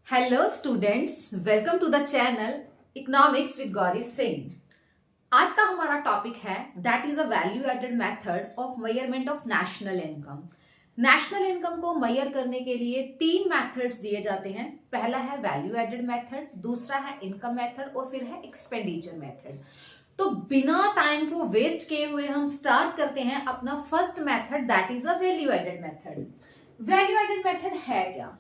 Hello students, welcome to the channel economics with Gauri Singh. आज का हमारा टॉपिक है that is a value added method of measurement of national income. National income को measure करने के लिए तीन मेथड्स दिए जाते हैं। पहला है वैल्यू एडेड मेथड, दूसरा है इनकम मेथड और फिर है एक्सपेंडिचर मेथड। तो बिना टाइम को वेस्ट किए हुए हम स्टार्ट करते हैं अपना first method that is a value added method. Value added method है क्या?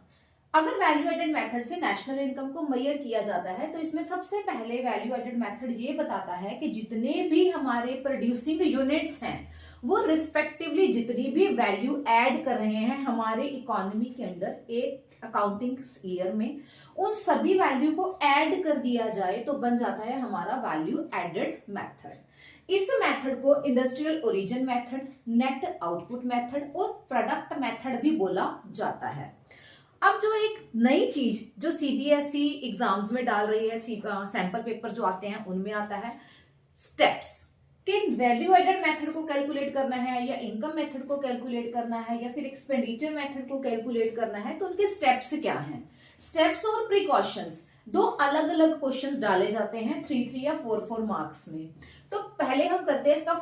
अगर वैल्यू एडेड मेथड से नेशनल इनकम को मेजर किया जाता है तो इसमें सबसे पहले वैल्यू एडेड मेथड ये बताता है कि जितने भी हमारे प्रोड्यूसिंग यूनिट्स हैं वो रिस्पेक्टिवली जितनी भी वैल्यू ऐड कर रहे हैं हमारे इकोनॉमी के अंडर एक अकाउंटिंग ईयर में, उन सभी वैल्यू को ऐड कर दिया जाए तो बन जाता है हमारा वैल्यू एडेड मेथड। इस मेथड को industrial origin method, net output method और प्रोडक्ट मेथड भी बोला जाता है। अब जो एक नई चीज जो सीबीएसई एग्जाम्स में डाल रही है, सैंपल पेपर जो आते हैं उनमें आता है स्टेप्स कि वैल्यू एडेड मेथड को कैलकुलेट करना है या इनकम मेथड को कैलकुलेट करना है या फिर एक्सपेंडिचर मेथड को कैलकुलेट करना है तो उनके स्टेप्स क्या हैं। स्टेप्स और प्रिकॉशंस दो अलग अलग क्वेश्चंस डाले जाते हैं 3 या 4 मार्क्स में। तो पहले हम करते हैं इसका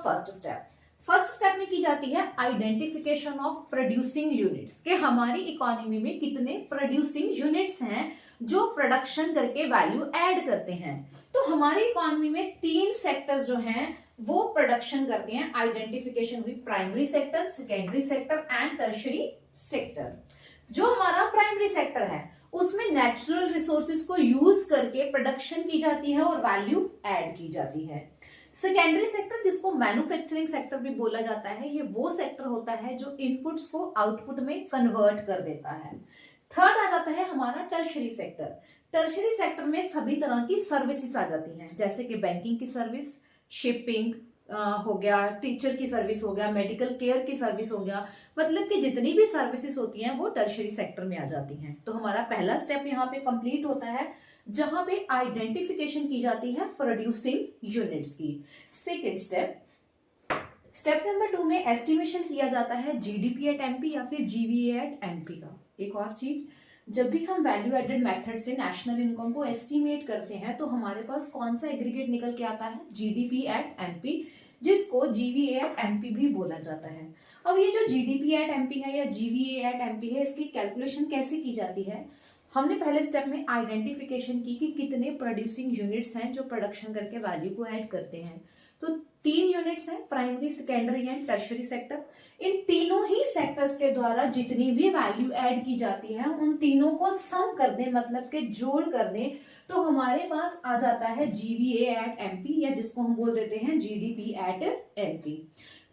फर्स्ट स्टेप में की जाती है आइडेंटिफिकेशन ऑफ प्रोड्यूसिंग यूनिट्स कि हमारी इकोनॉमी में कितने प्रोड्यूसिंग यूनिट्स हैं जो प्रोडक्शन करके वैल्यू ऐड करते हैं। तो हमारी इकोनॉमी में तीन सेक्टर्स जो हैं वो प्रोडक्शन करते हैं। आइडेंटिफिकेशन हुई primary sector, secondary sector and tertiary sector. जो हमारा प्राइमरी सेक्टर है उसमें नेचुरल रिसोर्सेज को यूज करके प्रोडक्शन की जाती है और वैल्यू ऐड की जाती है। सेकेंडरी सेक्टर जिसको मैन्युफैक्चरिंग सेक्टर भी बोला जाता है, ये वो सेक्टर होता है जो इनपुट्स को आउटपुट में कन्वर्ट कर देता है। थर्ड आ जाता है हमारा टर्शियरी सेक्टर। टर्शियरी सेक्टर में सभी तरह की सर्विसेज आ जाती हैं, जैसे कि बैंकिंग की सर्विस, शिपिंग हो गया, टीचर की सर्विस हो गया, मेडिकल केयर की सर्विस हो गया, मतलब कि जितनी भी सर्विसेज होती हैं वो टर्शियरी सेक्टर में आ जाती हैं। तो हमारा पहला स्टेप यहाँ पे कंप्लीट होता है जहां पे आइडेंटिफिकेशन की जाती है प्रोड्यूसिंग यूनिट्स की। सेकेंड स्टेप नंबर 2 में एस्टिमेशन किया जाता है जीडीपी एट एमपी या फिर जीवीए एट एमपी का। एक और चीज, जब भी हम वैल्यू एडेड मेथड से नेशनल इनकम को एस्टिमेट करते हैं तो हमारे पास कौन सा एग्रीगेट निकल के आता है? जीडीपी एट एमपी, जिसको जीवीए एट एमपी भी बोला जाता है। अब ये जो जीडीपी एट एमपी है या जीवीए एट एमपी है, इसकी कैलकुलेशन कैसे की जाती है? हमने पहले स्टेप में आइडेंटिफिकेशन की कि कितने प्रोड्यूसिंग यूनिट्स हैं जो प्रोडक्शन करके वैल्यू को ऐड करते हैं। तो 3 यूनिट्स हैं, primary, secondary and tertiary sector. इन तीनों ही सेक्टर्स के द्वारा जितनी भी वैल्यू ऐड की जाती है उन तीनों को सम कर दें, मतलब के जोड़ कर दें, तो हमारे पास आ जाता है जीवीए एट एमपी या जिसको हम बोल देते हैं GDP at MP.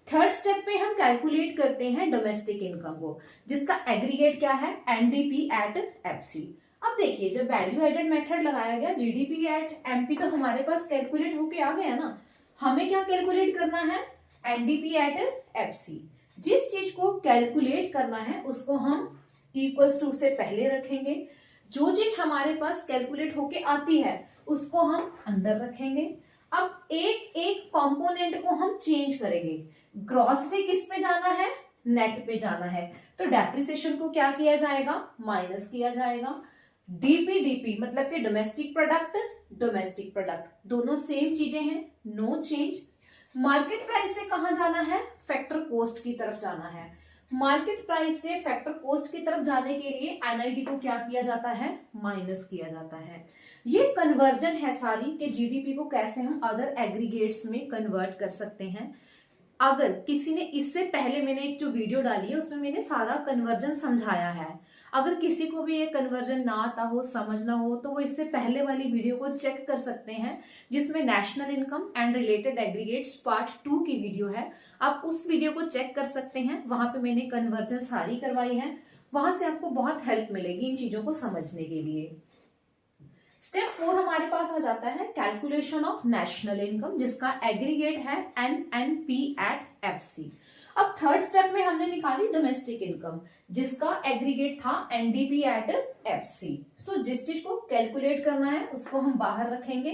Third step पे हम कैलकुलेट करते हैं डोमेस्टिक इनकम को, जिसका एग्रीगेट क्या है? NDP at FC. अब देखिए, जब वैल्यू एडेड मेथड लगाया गया जीडीपी एट एमपी तो हमारे पास कैलकुलेट होके आ गया ना। हमें क्या कैलकुलेट करना है? NDP at FC. जिस चीज को कैलकुलेट करना है उसको हम इक्वल्स टू से पहले रखेंगे, जो चीज हमारे पास कैलकुलेट होके आती है उसको हम अंदर रखेंगे। अब एक एक कंपोनेंट को हम चेंज करेंगे। ग्रॉस से किस पे जाना है? नेट पे जाना है। तो डेप्रिसिएशन को क्या किया जाएगा? माइनस किया जाएगा। डीपी मतलब कि डोमेस्टिक प्रोडक्ट दोनों सेम चीजें हैं, नो चेंज। मार्केट प्राइस से कहां जाना है? फैक्टर कॉस्ट की तरफ जाना है। मार्केट प्राइस से फैक्टर कॉस्ट की तरफ जाने के लिए एनआईटी को क्या किया जाता है? माइनस किया जाता है। ये कन्वर्जन है सारी कि जीडीपी को कैसे हम अदर एग्रीगेट्स में कन्वर्ट कर सकते हैं। अगर किसी ने इससे पहले मैंने एक जो वीडियो डाली है उसमें मैंने सारा कन्वर्जन समझाया है। अगर किसी को भी ये कन्वर्जन ना आता हो, समझना हो, तो वो इससे पहले वाली वीडियो को चेक कर सकते हैं जिसमें national income and related aggregates part 2 की वीडियो है। आप उस वीडियो को चेक कर सकते हैं, वहां पे मैंने कन्वर्जन सारी करवाई है। वहां से आपको बहुत हेल्प मिलेगी इन चीजों को समझने के लिए। स्टेप 4 हमारे पास आ जाता है कैलकुलेशन ऑफ नेशनल इनकम, जिसका एग्रीगेट है एनएनपी एट एफसी। अब थर्ड स्टेप में हमने निकाली डोमेस्टिक इनकम, जिसका एग्रीगेट था एनडीपी एट एफसी। सो जिस चीज को कैलकुलेट करना है उसको हम बाहर रखेंगे,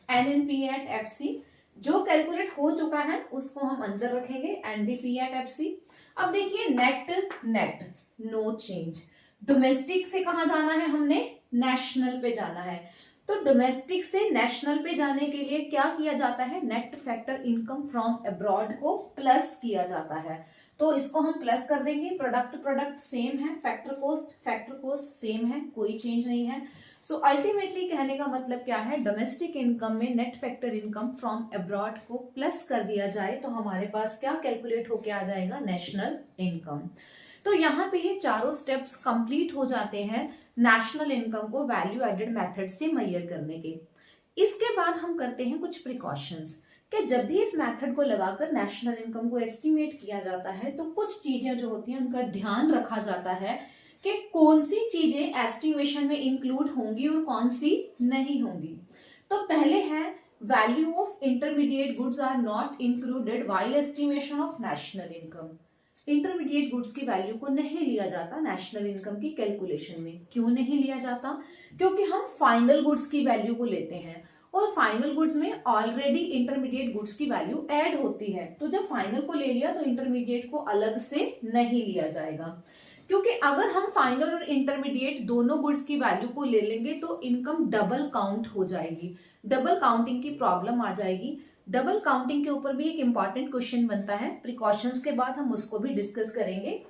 एनएनपी एट एफसी। जो कैलकुलेट हो चुका है उसको हम अंदर रखेंगे, एनडीपी एट एफसी। अब देखिए नेट नो चेंज। डोमेस्टिक से कहां जाना है? हमने नेशनल पे जाना है। तो डोमेस्टिक से नेशनल पे जाने के लिए क्या किया जाता है, net factor income from abroad को प्लस किया जाता है। तो इसको हम प्लस कर देंगे, प्रोडक्ट सेम है, फैक्टर कोस्ट सेम है, कोई चेंज नहीं है। सो अल्टीमेटली कहने का मतलब क्या है, डोमेस्टिक इनकम में net factor income from abroad को प्लस कर दिया जाए तो हमारे पास क्या कैलकुलेट होके आ जाएगा, नेशनल इनकम। तो यहाँ पे ये चारों स्टेप्स कंप्लीट हो जाते हैं नेशनल इनकम को वैल्यू एडेड मेथड से मेजर करने के। इसके बाद हम करते हैं कुछ प्रिकॉशंस कि जब भी इस मेथड को लगाकर नेशनल इनकम को एस्टिमेट किया जाता है तो कुछ चीजें जो होती हैं उनका ध्यान रखा जाता है कि कौन सी चीजें एस्टिमेशन में इंक्लूड होंगी और कौन सी नहीं होंगी। तो पहले है value of intermediate goods are not included while estimation of national income. Intermediate goods की वैल्यू को नहीं लिया जाता नेशनल इनकम की कैलकुलेशन में। क्यों नहीं लिया जाता, क्योंकि हम फाइनल गुड्स की वैल्यू को लेते हैं और फाइनल गुड्स में ऑलरेडी इंटरमीडिएट गुड्स की वैल्यू ऐड होती है। तो जब फाइनल को ले लिया तो इंटरमीडिएट को अलग से नहीं लिया जाएगा, क्योंकि अगर हम फाइनल और इंटरमीडिएट दोनों गुड्स की वैल्यू को ले लेंगे तो इनकम डबल काउंट हो जाएगी, डबल काउंटिंग की प्रॉब्लम आ जाएगी। डबल काउंटिंग के ऊपर भी एक इंपॉर्टेंट क्वेश्चन बनता है, प्रिकॉशंस के बाद हम उसको भी डिस्कस करेंगे।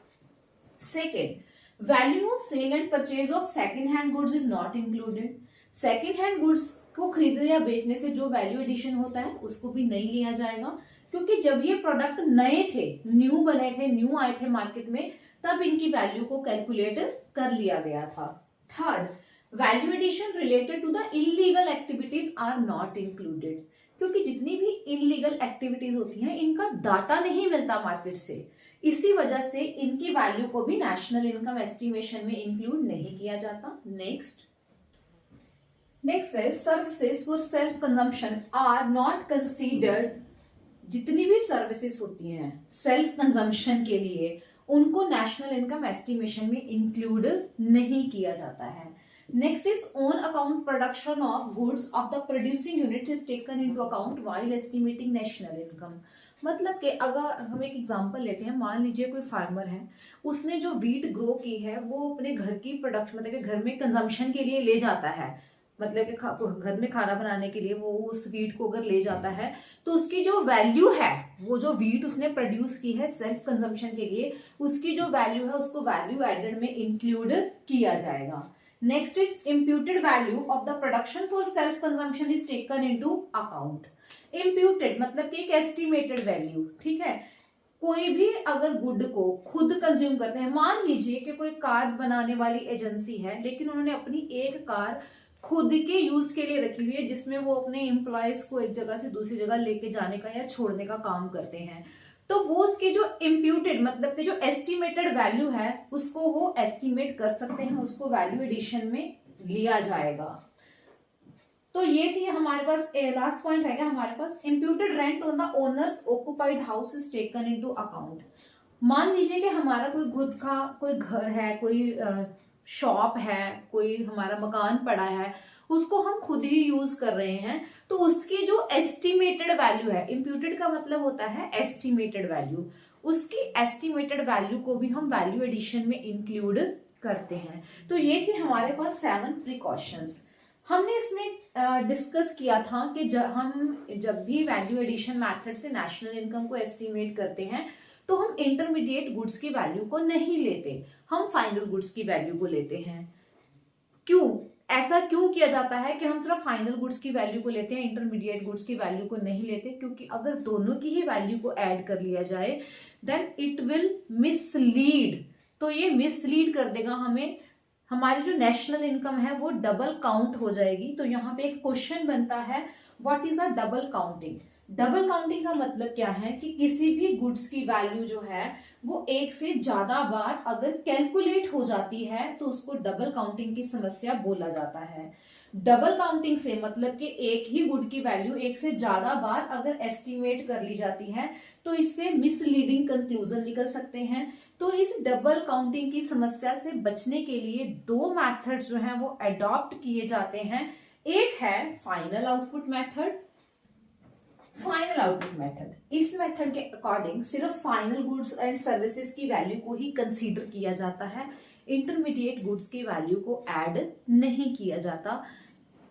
Second, value of sale and purchase of second hand goods is not included. Second hand goods को खरीदने या बेचने से जो वैल्यू एडिशन होता है उसको भी नहीं लिया जाएगा, क्योंकि जब ये प्रोडक्ट नए थे, न्यू बने थे, न्यू आए थे मार्केट में, तब इनकी वैल्यू को कैलकुलेट कर लिया गया था। Third, value addition related to the illegal activities are not included, क्योंकि जितनी भी इलीगल एक्टिविटीज होती हैं इनका डाटा नहीं मिलता मार्केट से, इसी वजह से इनकी वैल्यू को भी नेशनल इनकम एस्टिमेशन में इंक्लूड नहीं किया जाता। नेक्स्ट है services for self consumption are not considered. जितनी भी सर्विसेज होती हैं सेल्फ कंजम्पशन के लिए उनको नेशनल इनकम एस्टिमेशन में इंक्लूड नहीं किया जाता है। Next is on account production of goods of the producing unit is taken into account while estimating national income. मतलब कि अगर हम एक एग्जांपल लेते हैं, मान लीजिए कोई फार्मर है, उसने जो वीट ग्रो की है वो अपने घर की प्रोडक्शन मतलब कि घर में कंजम्पशन के लिए ले जाता है, मतलब कि घर में खाना बनाने के लिए वो उस वीट को अगर ले जाता है तो उसकी जो वैल्यू है, वो जो वीट उसने प्रोड्यूस की है सेल्फ कंजम्पशन के लिए, उसकी जो वैल्यू है उसको वैल्यू एडेड में इंक्लूड किया जाएगा। Next is imputed value of the production for self consumption is taken into account. Imputed मतलब कि एक एस्टिमेटेड वैल्यू, ठीक है। कोई भी अगर गुड को खुद कंज्यूम करते हैं, मान लीजिए कि कोई कार्स बनाने वाली एजेंसी है लेकिन उन्होंने अपनी एक कार खुद के यूज के लिए रखी हुई है जिसमें वो अपने एम्प्लॉयज को एक जगह से दूसरी जगह लेके जाने का या छोड़ने का काम करते हैं, तो वो उसकी जो इम्प्यूटेड मतलब कि जो एस्टिमेटेड वैल्यू है उसको वो एस्टिमेट कर सकते हैं, उसको वैल्यू एडिशन में लिया जाएगा। तो ये थी हमारे पास लास्ट पॉइंट है हमारे पास, imputed rent on the owners occupied house is taken into account. मान लीजिए कि हमारा कोई खुद का कोई घर है, कोई शॉप है, कोई हमारा मकान पड़ा है, उसको हम खुद ही यूज कर रहे हैं, तो उसकी जो एस्टिमेटेड वैल्यू है, इम्प्यूटेड का मतलब होता है एस्टिमेटेड वैल्यू, उसकी एस्टिमेटेड वैल्यू को भी हम वैल्यू एडिशन में इंक्लूड करते हैं। तो ये थी हमारे पास 7 प्रिकॉशंस। हमने इसमें डिस्कस किया था कि जब भी वैल्यू एडिशन मेथड से नेशनल इनकम को एस्टिमेट करते हैं तो हम इंटरमीडिएट गुड्स की वैल्यू को नहीं लेते, हम फाइनल गुड्स की वैल्यू को लेते हैं। क्यों ऐसा क्यों किया जाता है कि हम सिर्फ फाइनल गुड्स की वैल्यू को लेते हैं, इंटरमीडिएट गुड्स की वैल्यू को नहीं लेते? क्योंकि अगर दोनों की ही वैल्यू को ऐड कर लिया जाए देन इट विल मिसलीड, तो ये मिसलीड कर देगा हमें, हमारी जो नेशनल इनकम है वो डबल काउंट हो जाएगी। तो यहाँ पे एक क्वेश्चन बनता है, what is a double counting? Double counting का मतलब क्या है कि किसी भी गुड्स की वैल्यू जो है वो एक से ज्यादा बार अगर कैलकुलेट हो जाती है तो उसको डबल काउंटिंग की समस्या बोला जाता है। डबल काउंटिंग से मतलब कि एक ही गुड की वैल्यू एक से ज्यादा बार अगर एस्टिमेट कर ली जाती है तो इससे मिसलीडिंग कंक्लूजन निकल सकते हैं। तो इस डबल काउंटिंग की समस्या से बचने के लिए 2 मेथड्स जो हैं वो अडॉप्ट किए जाते हैं। एक है final output method. Final output method, इस मेथड के अकॉर्डिंग सिर्फ फाइनल गुड्स एंड सर्विसेज की वैल्यू को ही कंसीडर किया जाता है। इंटरमीडिएट गुड्स की वैल्यू को ऐड नहीं किया जाता।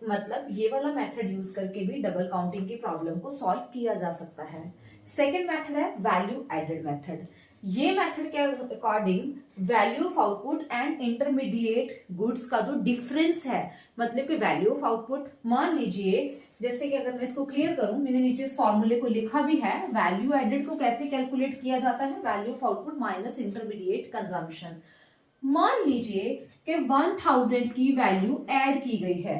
मतलब ये वाला मेथड यूज करके भी डबल काउंटिंग की प्रॉब्लम को सॉल्व किया जा सकता है। सेकेंड मेथड है वैल्यू एडेड मेथड। ये मेथड के according value of output and intermediate goods का जो डिफरेंस है, मतलब कि वैल्यू ऑफ आउटपुट, मान लीजिए जैसे कि अगर मैं इसको क्लियर करूं, मैंने नीचे इस फॉर्मूले को लिखा भी है, वैल्यू एडेड को कैसे कैलकुलेट किया जाता है, value of output minus intermediate consumption. मान लीजिए कि 1000 की वैल्यू ऐड की गई है,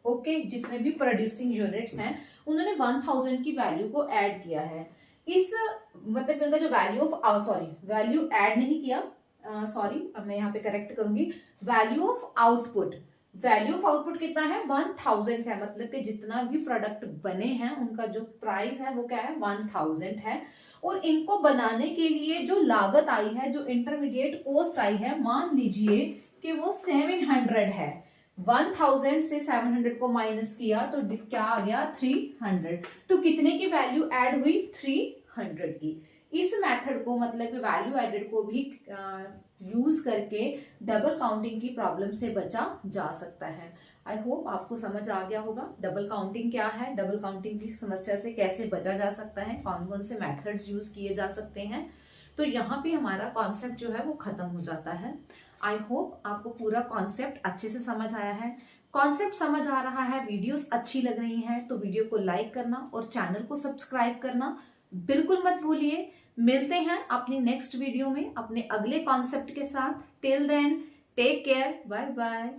ओके, जितने भी प्रोड्यूसिंग यूनिट्स हैं उन्होंने 1000 की वैल्यू को ऐड किया है। इस मतलब इनका जो वैल्यू ऐड नहीं किया, अब मैं यहाँ पे करेक्ट करूंगी, value of output, value of output कितना है, 1000 है, मतलब कि जितना भी प्रोडक्ट बने हैं उनका जो प्राइस है वो क्या है, 1000 है। और इनको बनाने के लिए जो लागत आई है, जो इंटरमीडिएट कॉस्ट आई है, मान लीजिए कि वो 700 है। 1000 से 700 को माइनस किया तो क्या आ गया, 300। तो कितने की वैल्यू ऐड हुई, 300 की। इस मेथड को, मतलब कि वैल्यू एडेड को भी यूज करके डबल काउंटिंग की प्रॉब्लम से बचा जा सकता है। आई होप आपको समझ आ गया होगा डबल काउंटिंग क्या है, डबल काउंटिंग की समस्या से कैसे बचा जा सकता है, कौन कौन से मेथड्स यूज किए जा सकते हैं। तो यहाँ पे हमारा कॉन्सेप्ट जो है वो खत्म हो जाता है। आई होप आपको पूरा कॉन्सेप्ट अच्छे से समझ आया है। कॉन्सेप्ट समझ आ रहा है, वीडियोस अच्छी लग रही हैं तो वीडियो को लाइक करना और चैनल को सब्सक्राइब करना बिल्कुल मत भूलिए। मिलते हैं अपनी नेक्स्ट वीडियो में अपने अगले कॉन्सेप्ट के साथ। Till then take care, bye bye.